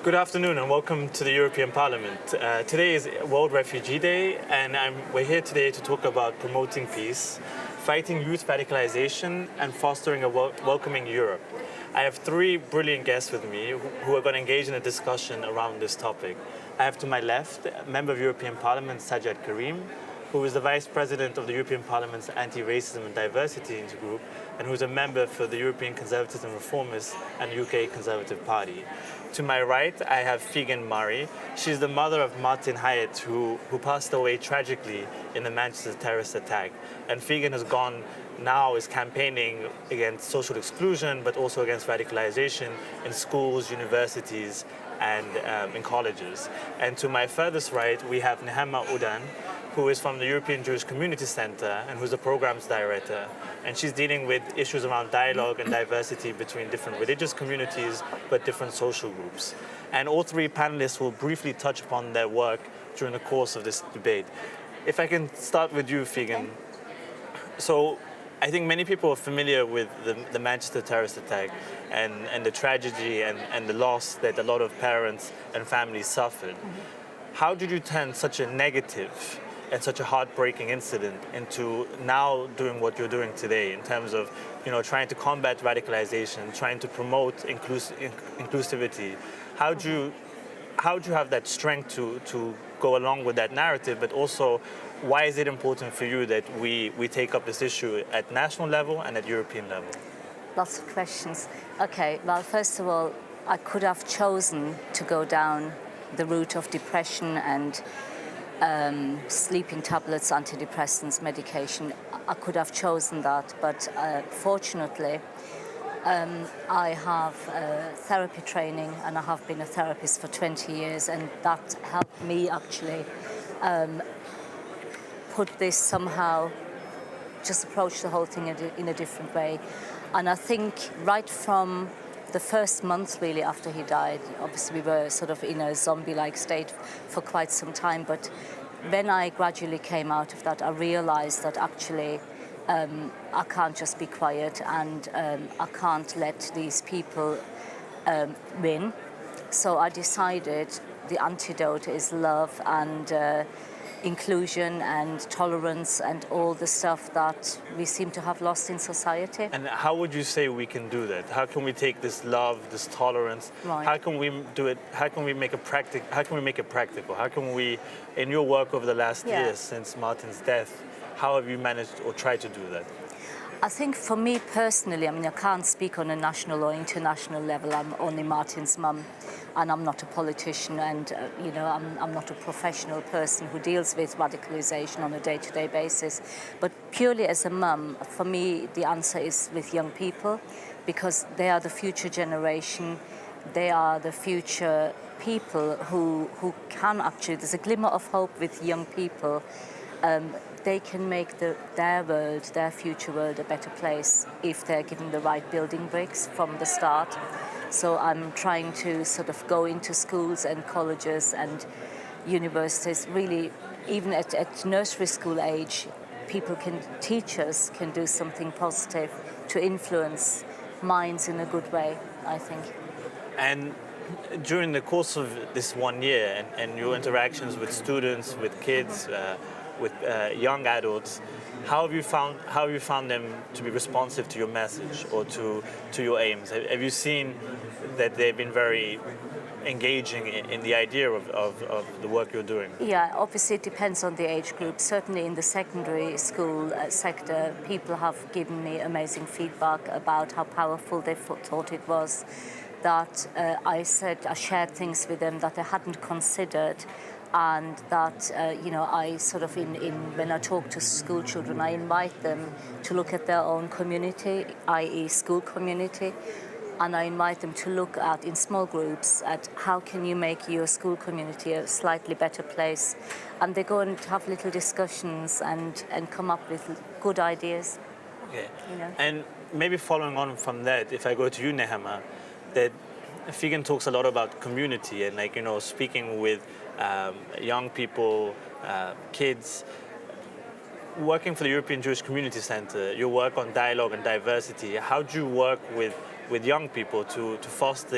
Good afternoon and welcome to the European Parliament. Today is World Refugee Day and we're here today to talk about promoting peace, fighting youth radicalisation and fostering a welcoming Europe. I have three brilliant guests with me who are going to engage in a discussion around this topic. I have to my left a Member of European Parliament Sajjad Karim, who is the Vice President of the European Parliament's Anti-Racism and Diversity Intergroup and who's a member for the European Conservatives and Reformists and UK Conservative Party. To my right, I have Figen Murray. She's the mother of Martin Hyatt, who passed away tragically in the Manchester terrorist attack. And Figen is campaigning against social exclusion, but also against radicalisation in schools, universities, and in colleges. And to my furthest right, we have Nehama Uzan, who is from the European Jewish Community Centre and who's the Programs Director. And she's dealing with issues around dialogue and diversity between different religious communities, but different social groups. And all three panelists will briefly touch upon their work during the course of this debate. If I can start with you, Figen. So I think many people are familiar with the Manchester terrorist attack and the tragedy and the loss that a lot of parents and families suffered. How did you turn such a negative and such a heartbreaking incident into now doing what you're doing today in terms of, trying to combat radicalization, trying to promote inclusivity? How do you have that strength to go along with that narrative, but also why is it important for you that we take up this issue at national level and at European level? Lots of questions. Okay, well, first of all, I could have chosen to go down the route of depression and sleeping tablets, antidepressants, medication. I could have chosen that, but fortunately, I have therapy training and I have been a therapist for 20 years, and that helped me actually put this somehow, just approach the whole thing in a different way. And I think right from the first month really after he died, obviously we were sort of in a zombie-like state for quite some time, but when I gradually came out of that, I realized that actually I can't just be quiet and I can't let these people win. So I decided the antidote is love and inclusion and tolerance and all the stuff that we seem to have lost in society. And how would you say we can do that? How can we take this love, this tolerance? Right. How can we do it? How can we make it practical? How can we, in your work over the last years since Martin's death, how have you managed or tried to do that? I think for me personally, I can't speak on a national or international level. I'm only Martin's mum, and I'm not a politician, and I'm not a professional person who deals with radicalisation on a day-to-day basis. But purely as a mum, for me, the answer is with young people, because they are the future generation. They are the future people who can actually, there's a glimmer of hope with young people. They can make their future world a better place if they're given the right building bricks from the start. So I'm trying to sort of go into schools and colleges and universities, really, even at nursery school age, teachers can do something positive to influence minds in a good way, I think. And during the course of this 1 year and your interactions with students, with kids, with young adults, how have you found them to be responsive to your message or to your aims? Have you seen that they've been very engaging in the idea of the work you're doing? Yeah, obviously it depends on the age group. Certainly in the secondary school sector, people have given me amazing feedback about how powerful they thought it was. That I shared things with them that I hadn't considered, and that I sort of when I talk to school children, I invite them to look at their own community, i.e. school community, and I invite them to look at, in small groups, at how can you make your school community a slightly better place, and they go and have little discussions and come up with good ideas. Okay. And maybe following on from that, if I go to you, Nehama, that Figen talks a lot about community and speaking with young people, kids. Working for the European Jewish Community Centre, your work on dialogue and diversity, how do you work with with young people to foster,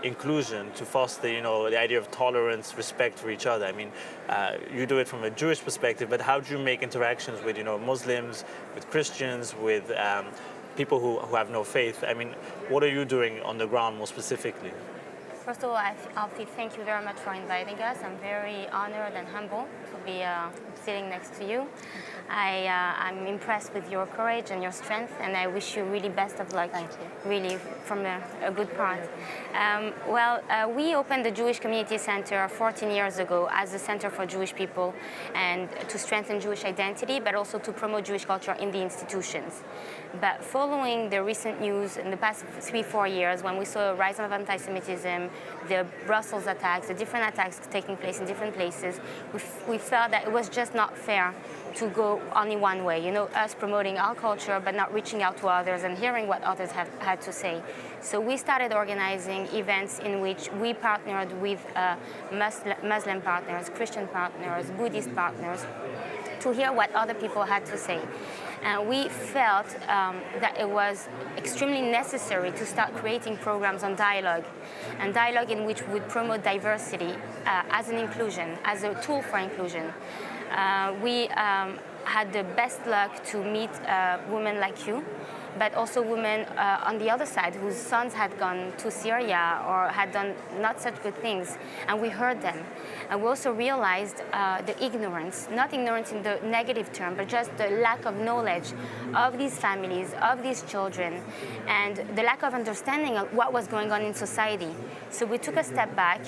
inclusion, to foster, the idea of tolerance, respect for each other. I mean, you do it from a Jewish perspective, but how do you make interactions with, Muslims, with Christians, with people who have no faith? I mean, what are you doing on the ground more specifically? First of all, Alfie, thank you very much for inviting us. I'm very honored and humble to be sitting next to you. I'm impressed with your courage and your strength, and I wish you really best of luck. Thank you. Really, from a good part. We opened the Jewish Community Center 14 years ago as a center for Jewish people and to strengthen Jewish identity, but also to promote Jewish culture in the institutions. But following the recent news in the past 3-4 years, when we saw a rise of anti-Semitism, the Brussels attacks, the different attacks taking place in different places, we felt that it was just not fair to go only one way, us promoting our culture but not reaching out to others and hearing what others had to say. So we started organizing events in which we partnered with Muslim partners, Christian partners, Buddhist partners, to hear what other people had to say. And we felt that it was extremely necessary to start creating programs on dialogue, and dialogue in which we would promote diversity as an inclusion, as a tool for inclusion. We had the best luck to meet women like you, but also women on the other side whose sons had gone to Syria or had done not such good things, and we heard them. And we also realized the ignorance, not ignorance in the negative term, but just the lack of knowledge of these families, of these children, and the lack of understanding of what was going on in society. So we took a step back,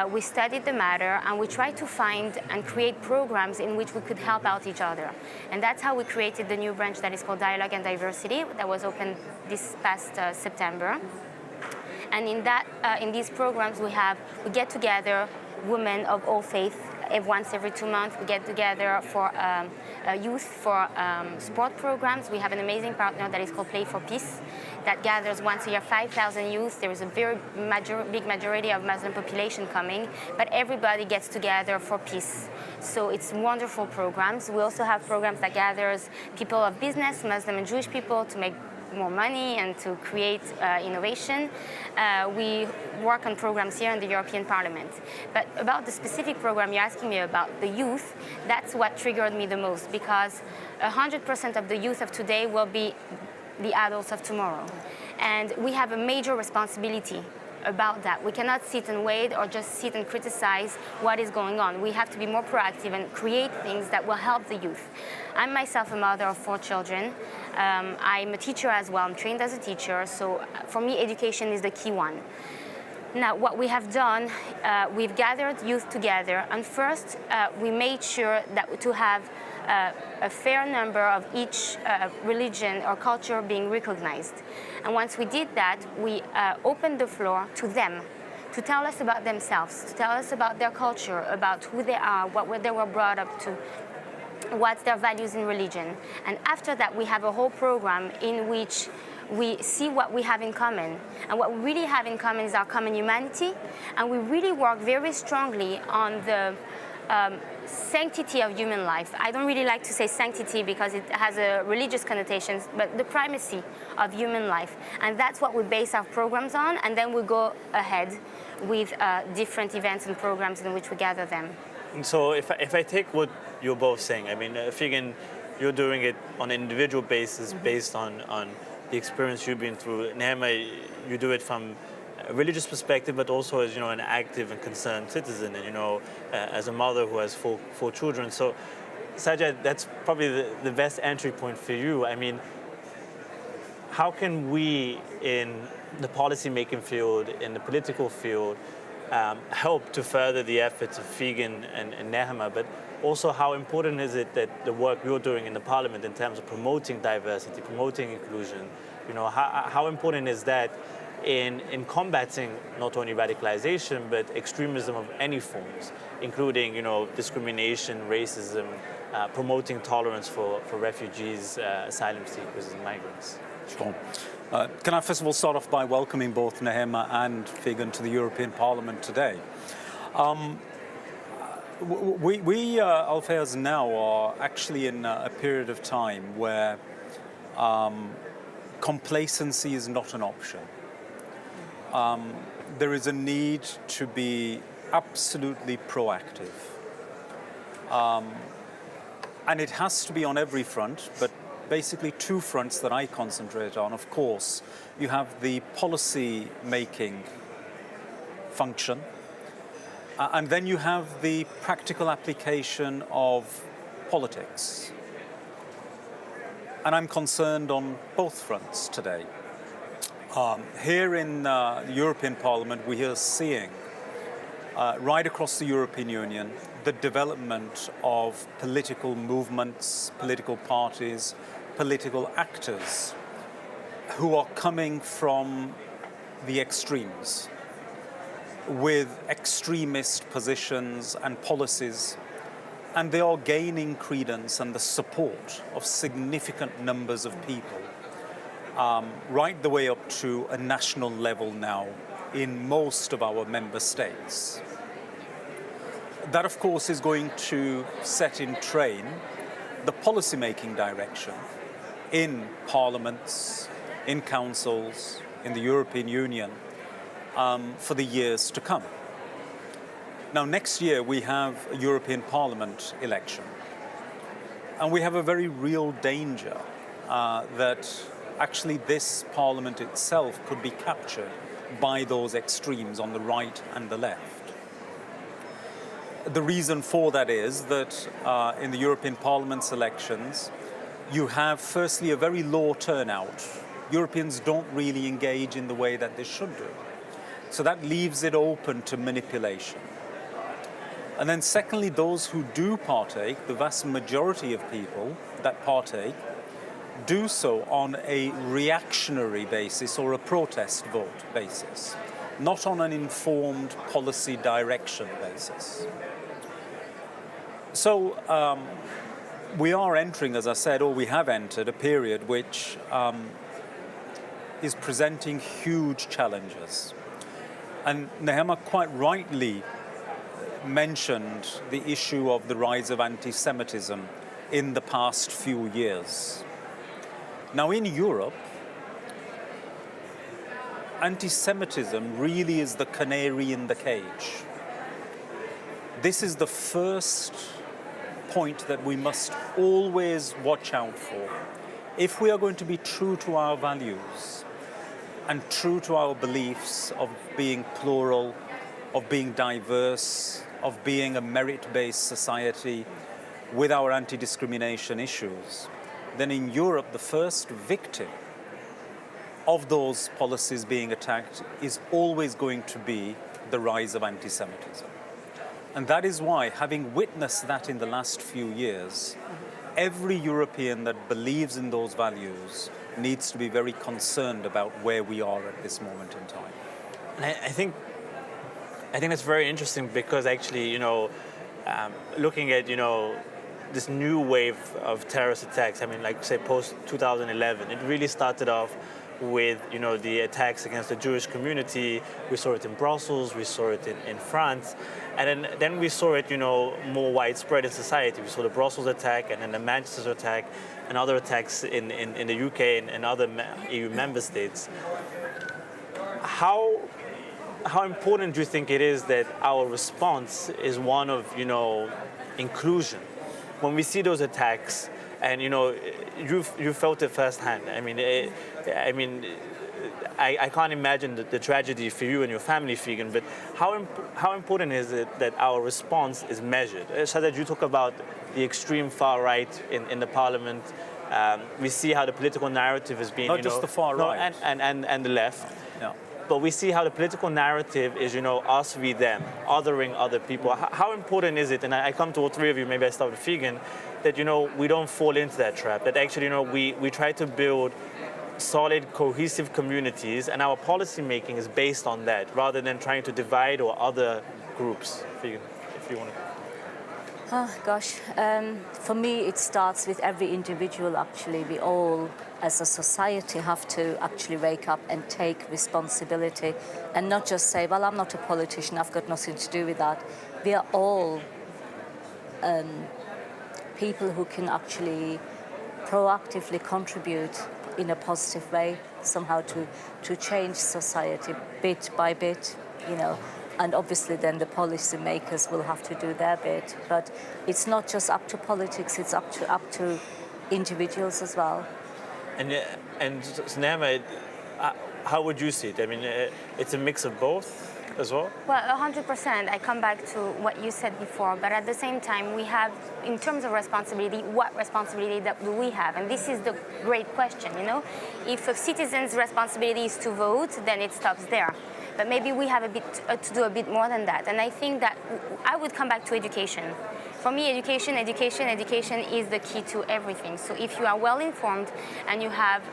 we studied the matter, and we tried to find and create programs in which we could help out each other. And that's how we created the new branch that is called Dialogue and Diversity, that was opened this past September. And in these programs we get together women of all faith. Once every 2 months we get together for youth, for sport programs. We have an amazing partner that is called Play for Peace that gathers once a year 5,000 youth. There is a very big majority of Muslim population coming, but everybody gets together for peace. So it's wonderful programs. We also have programs that gathers people of business, Muslim and Jewish people, to make more money and to create innovation. We work on programs here in the European Parliament. But about the specific program you're asking me about, the youth, that's what triggered me the most, because 100% of the youth of today will be the adults of tomorrow. And we have a major responsibility about that. We cannot sit and wait or just sit and criticize what is going on. We have to be more proactive and create things that will help the youth. I'm myself a mother of 4 children. I'm a teacher as well. I'm trained as a teacher. So for me, education is the key one. Now, what we have done, we've gathered youth together, and first we made sure that to have a fair number of each religion or culture being recognized. And once we did that, we opened the floor to them, to tell us about themselves, to tell us about their culture, about who they are, what they were brought up to, what's their values in religion. And after that, we have a whole program in which we see what we have in common. And what we really have in common is our common humanity. And we really work very strongly on the sanctity of human life. I don't really like to say sanctity because it has a religious connotation, but the primacy of human life. And that's what we base our programs on, and then we go ahead with different events and programs in which we gather them. And so if I take what you're both saying, I mean, Figen, you're doing it on an individual basis based on the experience you've been through. Nehama, you do it from a religious perspective, but also as an active and concerned citizen, and as a mother who has four children. So, Sajjad, that's probably the best entry point for you. I mean, how can we in the policy-making field, in the political field, help to further the efforts of Figen and Nehama, but also how important is it that the work you're doing in the parliament in terms of promoting diversity, promoting inclusion, how important is that in combating not only radicalization, but extremism of any forms, including, discrimination, racism, promoting tolerance for refugees, asylum seekers, and migrants? Sure. Can I first of all start off by welcoming both Nehama and Figen to the European Parliament today. We Alfayas now are actually in a period of time where complacency is not an option. There is a need to be absolutely proactive. And it has to be on every front, but basically two fronts that I concentrate on. Of course, you have the policy making function, and then you have the practical application of politics. And I'm concerned on both fronts today. Here in the European Parliament, we are seeing right across the European Union the development of political movements, political parties, political actors who are coming from the extremes with extremist positions and policies, and they are gaining credence and the support of significant numbers of people, right the way up to a national level now in most of our member states. That, of course, is going to set in train the policy-making direction in parliaments, in councils, in the European Union for the years to come. Now, next year we have a European Parliament election, and we have a very real danger that actually this Parliament itself could be captured by those extremes on the right and the left. The reason for that is that in the European Parliament's elections, you have firstly a very low turnout. Europeans don't really engage in the way that they should do. So that leaves it open to manipulation. And then secondly, those who do partake, the vast majority of people that partake, do so on a reactionary basis or a protest vote basis, not on an informed policy direction basis. So we are entering, as I said, or we have entered a period which is presenting huge challenges. And Nehama quite rightly mentioned the issue of the rise of anti-Semitism in the past few years. Now in Europe, anti-Semitism really is the canary in the cage. This is the first point that we must always watch out for. If we are going to be true to our values and true to our beliefs of being plural, of being diverse, of being a merit-based society with our anti-discrimination issues, then in Europe, the first victim of those policies being attacked is always going to be the rise of anti-Semitism. And that is why, having witnessed that in the last few years, every European that believes in those values needs to be very concerned about where we are at this moment in time. And I think that's very interesting because actually, looking at, this new wave of terrorist attacks, I mean, like say post 2011, it really started off with, the attacks against the Jewish community. We saw it in Brussels, we saw it in France, and then we saw it, more widespread in society. We saw the Brussels attack and then the Manchester attack and other attacks in the UK and other EU member states. How important do you think it is that our response is one of, inclusion? When we see those attacks, and you felt it firsthand. I can't imagine the tragedy for you and your family, Figen. But how important is it that our response is measured? Sajjad, you talk about the extreme far right in the parliament. We see how the political narrative is being not just the far right and the left. Yeah. But we see how the political narrative is, us v them, othering other people. How important is it, and I come to all three of you, maybe I start with Figen, that, we don't fall into that trap, that actually, we try to build solid, cohesive communities, and our policy making is based on that, rather than trying to divide or other groups. Figen, if you want to. Oh, gosh. For me, it starts with every individual, actually. We all, as a society, have to actually wake up and take responsibility and not just say, well, I'm not a politician, I've got nothing to do with that. We are all people who can actually proactively contribute in a positive way, somehow to change society bit by bit, you know. And obviously then the policy makers will have to do their bit. But it's not just up to politics, it's up to individuals as well. And Nehama, how would you see it? I mean, it's a mix of both as well? Well, 100%. I come back to what you said before, but at the same time, we have, in terms of responsibility, what responsibility do we have? And this is the great question, you know? If a citizen's responsibility is to vote, then it stops there. But maybe we have a bit to do a bit more than that. And I think that I would come back to education. For me, education is the key to everything. So if you are well informed and you have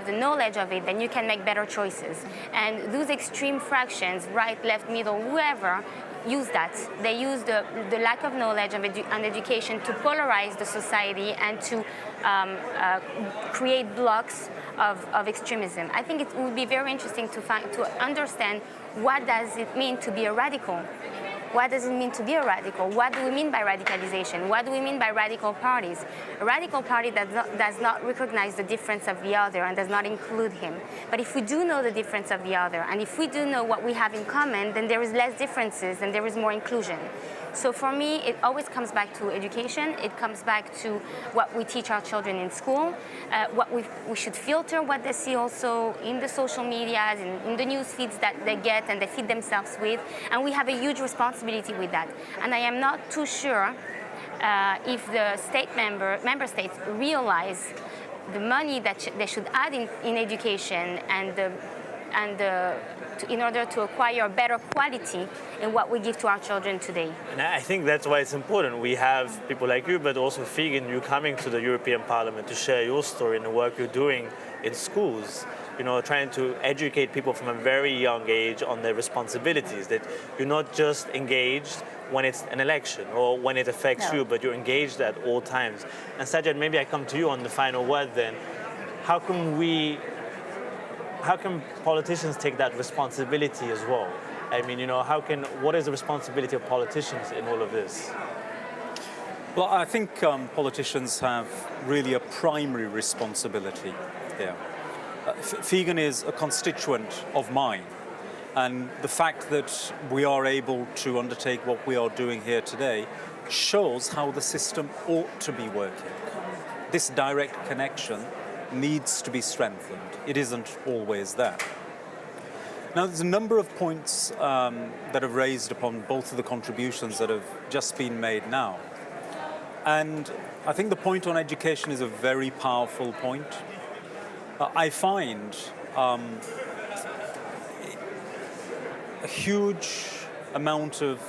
the knowledge of it, then you can make better choices. And those extreme fractions, right, left, middle, whoever, use that. They use the lack of knowledge and education to polarize the society and to create blocks of extremism. I think it would be very interesting to understand what does it mean to be a radical. What does it mean to be a radical? What do we mean by radicalization? What do we mean by radical parties? A radical party does not recognize the difference of the other and does not include him. But if we do know the difference of the other, and if we do know what we have in common, then there is less differences and there is more inclusion. So for me, it always comes back to education. It comes back to what we teach our children in school, what we should filter what they see also in the social medias, in the news feeds that they get and they feed themselves with. And we have a huge responsibility with that. And I am not too sure if the member states realize the money that they should add in education in order to acquire better quality in what we give to our children today. And I think that's why it's important. We have people like you, but also Figen, you coming to the European Parliament to share your story and the work you're doing in schools, you know, trying to educate people from a very young age on their responsibilities, that you're not just engaged when it's an election or when it affects you, but you're engaged at all times. And Sajjad, maybe I come to you on the final word then. How can politicians take that responsibility as well? I mean, you know, what is the responsibility of politicians in all of this? Well, I think politicians have really a primary responsibility here. Figen is a constituent of mine, and the fact that we are able to undertake what we are doing here today shows how the system ought to be working. This direct connection needs to be strengthened. It isn't always there. Now, there's a number of points that have raised upon both of the contributions that have just been made now. And I think the point on education is a very powerful point. I find a huge amount of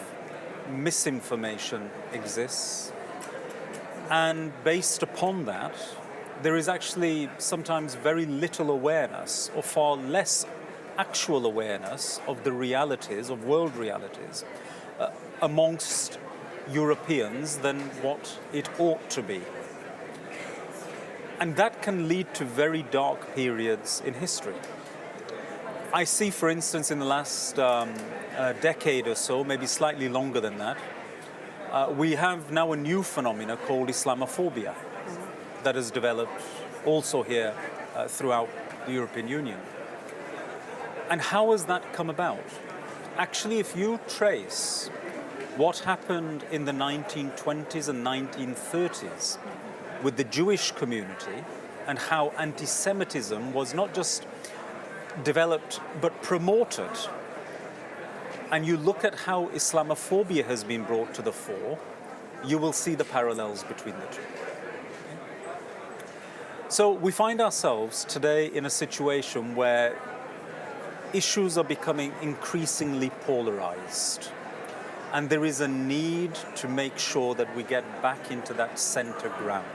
misinformation exists, and based upon that, there is actually sometimes very little awareness, or far less actual awareness of the realities, of world realities, amongst Europeans than what it ought to be. And that can lead to very dark periods in history. I see, for instance, in the last decade or so, maybe slightly longer than that, we have now a new phenomenon called Islamophobia that has developed also here throughout the European Union. And how has that come about? Actually, if you trace what happened in the 1920s and 1930s with the Jewish community and how anti-Semitism was not just developed but promoted, and you look at how Islamophobia has been brought to the fore, you will see the parallels between the two. So we find ourselves today in a situation where issues are becoming increasingly polarized, and there is a need to make sure that we get back into that center ground.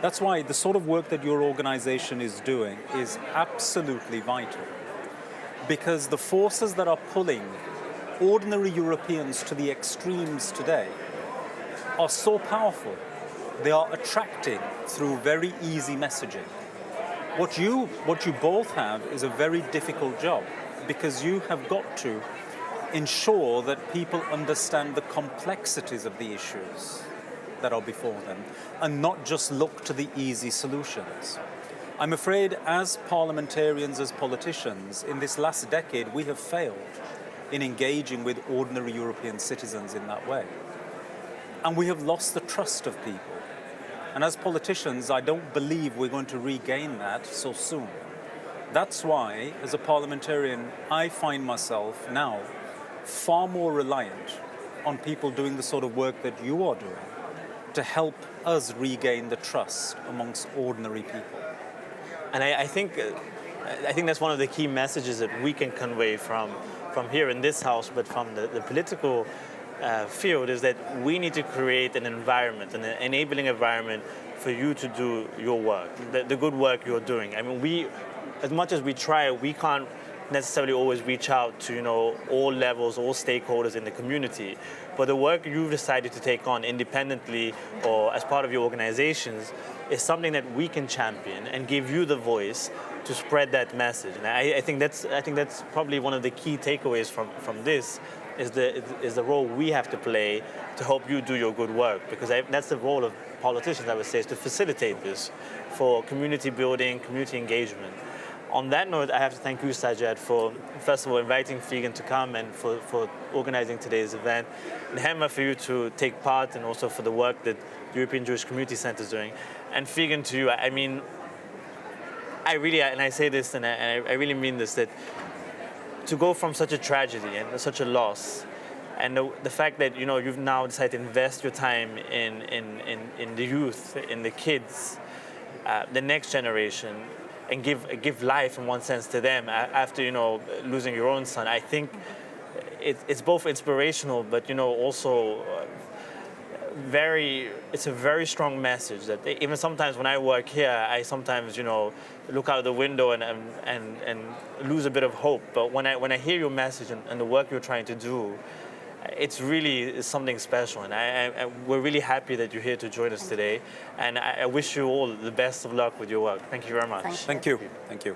That's why the sort of work that your organization is doing is absolutely vital, because the forces that are pulling ordinary Europeans to the extremes today are so powerful. They are attracting through very easy messaging. What you both have is a very difficult job, because you have got to ensure that people understand the complexities of the issues that are before them and not just look to the easy solutions. I'm afraid as parliamentarians, as politicians, in this last decade, we have failed in engaging with ordinary European citizens in that way. And we have lost the trust of people. And as politicians, I don't believe we're going to regain that so soon. That's why, as a parliamentarian, I find myself now far more reliant on people doing the sort of work that you are doing to help us regain the trust amongst ordinary people. And I think that's one of the key messages that we can convey from here in this house, but from the political field, is that we need to create an environment, an enabling environment for you to do your work, the good work you're doing. I mean, as much as we try, we can't necessarily always reach out to all levels, all stakeholders in the community. But the work you've decided to take on independently or as part of your organizations is something that we can champion and give you the voice to spread that message. And I think that's probably one of the key takeaways from this is the role we have to play to help you do your good work, because that's the role of politicians, I would say, is to facilitate this for community building, community engagement. On that note, I have to thank you, Sajjad, for, first of all, inviting Figen to come and for organizing today's event. Nehama, for you to take part, and also for the work that the European Jewish Community Center is doing. And Figen, to you, I mean, I really, and I say this, and I really mean this, that to go from such a tragedy and such a loss, and the fact that you've now decided to invest your time in the youth, in the kids, the next generation, and give life in one sense to them after losing your own son. I think it's both inspirational, but also it's a very strong message that even sometimes when I work here, I sometimes look out the window and lose a bit of hope. But when I hear your message and the work you're trying to do, it's really something special, and we're really happy that you're here to join us today. And I wish you all the best of luck with your work. Thank you very much. Thank you. Thank you.